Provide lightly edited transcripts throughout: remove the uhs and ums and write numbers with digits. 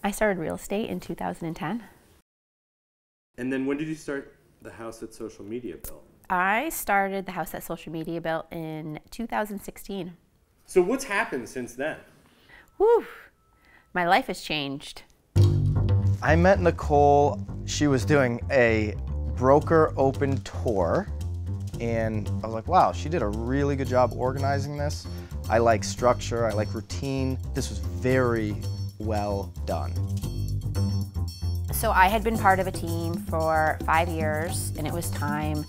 I started real estate in 2010. And then when did you start the house that social media built? I started the house that social media built in 2016. So what's happened since then? Whew, my life has changed. I met Nicole. She was doing a broker open tour, and I was like, wow, she did a really good job organizing this. I like structure, I like routine. This was very well done. So I had been part of a team for 5 years, and it was time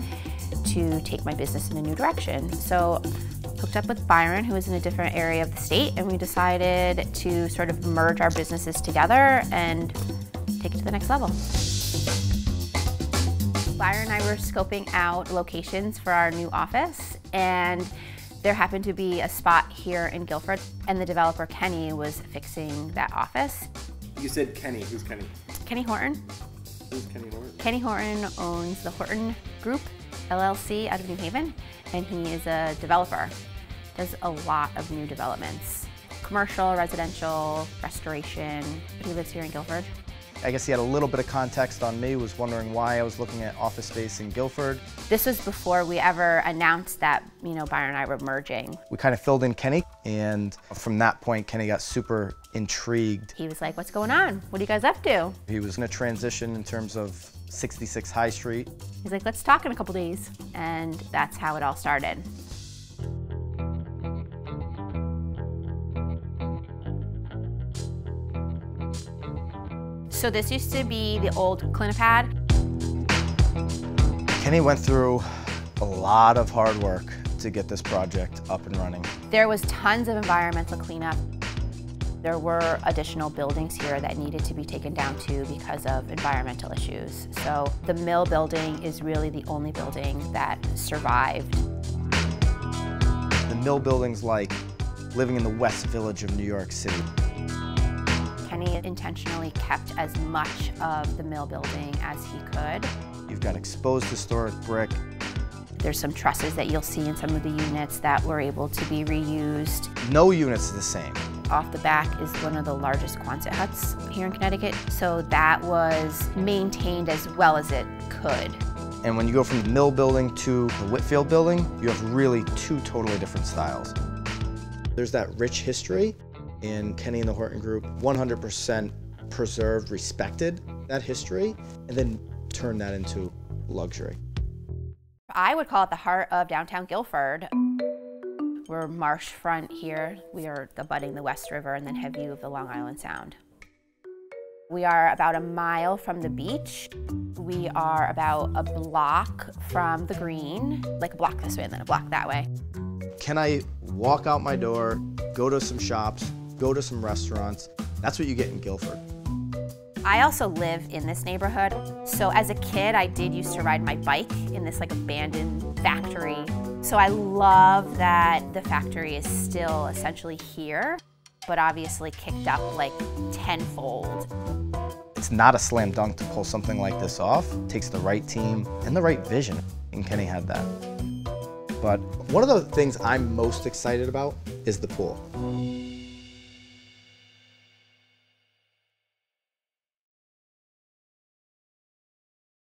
to take my business in a new direction. So hooked up with Byron, who was in a different area of the state, and we decided to sort of merge our businesses together and take it to the next level. Byron and I were scoping out locations for our new office, and there happened to be a spot here in Guilford, and the developer Kenny was fixing that office. You said Kenny. Who's Kenny? Kenny Horton. Who's Kenny Horton? Kenny Horton owns the Horton Group, LLC, out of New Haven, and he is a developer. Does a lot of new developments. Commercial, residential, restoration. He lives here in Guilford. I guess he had a little bit of context on me, was wondering why I was looking at office space in Guilford. This was before we ever announced that, Byron and I were merging. We kind of filled in Kenny, and from that point, Kenny got super intrigued. He was like, what's going on? What are you guys up to? He was in a transition in terms of 66 High Street. He's like, let's talk in a couple days. And that's how it all started. So this used to be the old Clinipad. Kenny went through a lot of hard work to get this project up and running. There was tons of environmental cleanup. There were additional buildings here that needed to be taken down too because of environmental issues. So the mill building is really the only building that survived. The mill building's like living in the West Village of New York City. Kenny intentionally kept as much of the mill building as he could. You've got exposed historic brick. There's some trusses that you'll see in some of the units that were able to be reused. No unit's the same. Off the back is one of the largest Quonset huts here in Connecticut, so that was maintained as well as it could. And when you go from the mill building to the Whitfield building, you have really two totally different styles. There's that rich history, and Kenny and the Horton Group 100% preserved, respected that history, and then turned that into luxury. I would call it the heart of downtown Guilford. We're marshfront here. We are abutting the West River and then have view of the Long Island Sound. We are about a mile from the beach. We are about a block from the green, like a block this way and then a block that way. Can I walk out my door, go to some shops, go to some restaurants? That's what you get in Guilford. I also live in this neighborhood. So as a kid, I did used to ride my bike in this like abandoned factory. So I love that the factory is still essentially here, but obviously kicked up like tenfold. It's not a slam dunk to pull something like this off. It takes the right team and the right vision, and Kenny had that. But one of the things I'm most excited about is the pool.